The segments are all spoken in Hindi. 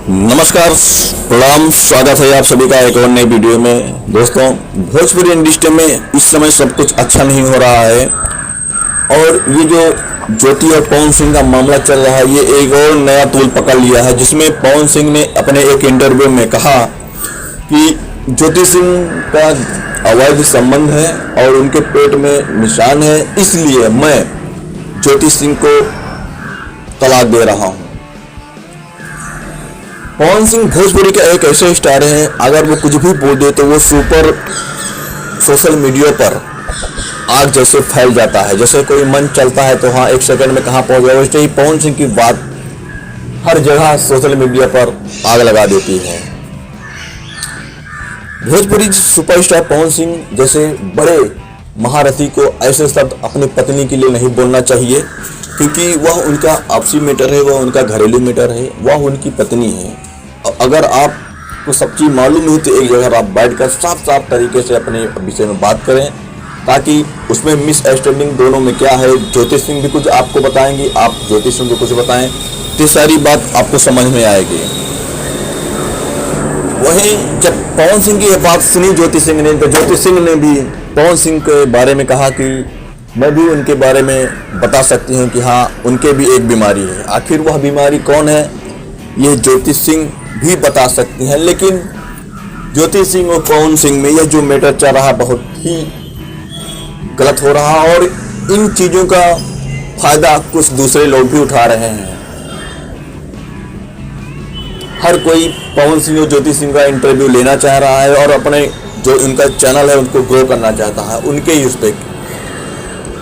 नमस्कार, प्रणाम, स्वागत है आप सभी का एक और नई वीडियो में। दोस्तों, भोजपुरी इंडस्ट्री में इस समय सब कुछ अच्छा नहीं हो रहा है और ये जो ज्योति और पवन सिंह का मामला चल रहा है, ये एक और नया तूल पकड़ लिया है, जिसमें पवन सिंह ने अपने एक इंटरव्यू में कहा कि ज्योति सिंह का अवैध संबंध है और उनके पेट में निशान है, इसलिए मैं ज्योति सिंह को तलाक दे रहा हूं। पवन सिंह भोजपुरी के एक ऐसे स्टार हैं, अगर वो कुछ भी बोल दे तो वो सुपर सोशल मीडिया पर आग जैसे फैल जाता है। जैसे कोई मन चलता है तो हाँ, एक सेकंड में कहाँ पहुंच गया, वैसे ही पवन सिंह की बात हर जगह सोशल मीडिया पर आग लगा देती है। भोजपुरी सुपरस्टार पवन सिंह जैसे बड़े महारथी को ऐसे शब्द अपनी पत्नी के लिए नहीं बोलना चाहिए, क्योंकि वह उनका आपसी मैटर है, वह उनका घरेलू मैटर है, वह उनकी पत्नी है। अगर आपको सब चीज़ मालूम हो तो एक जगह आप बैठकर साफ साफ तरीके से अपने विषय में बात करें, ताकि उसमें मिसअंडरस्टैंडिंग दोनों में क्या है, ज्योति सिंह भी कुछ आपको बताएंगी, आप ज्योति सिंह को कुछ बताएं, तो सारी बात आपको समझ में आएगी। वहीं जब पवन सिंह की बात सुनी ज्योति सिंह ने, तो ज्योति सिंह ने भी पवन सिंह के बारे में कहा कि मैं भी उनके बारे में बता सकती हूँ कि हाँ, उनके भी एक बीमारी है। आखिर वह बीमारी कौन है, ये ज्योति सिंह भी बता सकती हैं। लेकिन ज्योति सिंह और पवन सिंह में यह जो मैटर चल रहा बहुत ही गलत हो रहा है और इन चीज़ों का फायदा कुछ दूसरे लोग भी उठा रहे हैं। हर कोई पवन सिंह और ज्योति सिंह का इंटरव्यू लेना चाह रहा है और अपने जो उनका चैनल है उनको ग्रो करना चाहता है, उनके ही उस पर।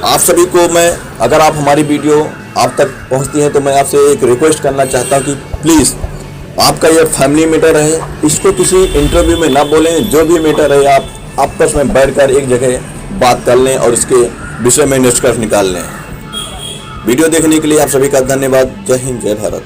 आप सभी को मैं, अगर आप हमारी वीडियो आप तक पहुंचती है तो मैं आपसे एक रिक्वेस्ट करना चाहता हूं कि प्लीज़ आपका ये फैमिली मैटर है, इसको किसी इंटरव्यू में ना बोलें। जो भी मैटर है आप आपस में बैठकर एक जगह बात कर लें और इसके विषय में निष्कर्ष निकाल लें। वीडियो देखने के लिए आप सभी का धन्यवाद। जय हिंद, जय भारत।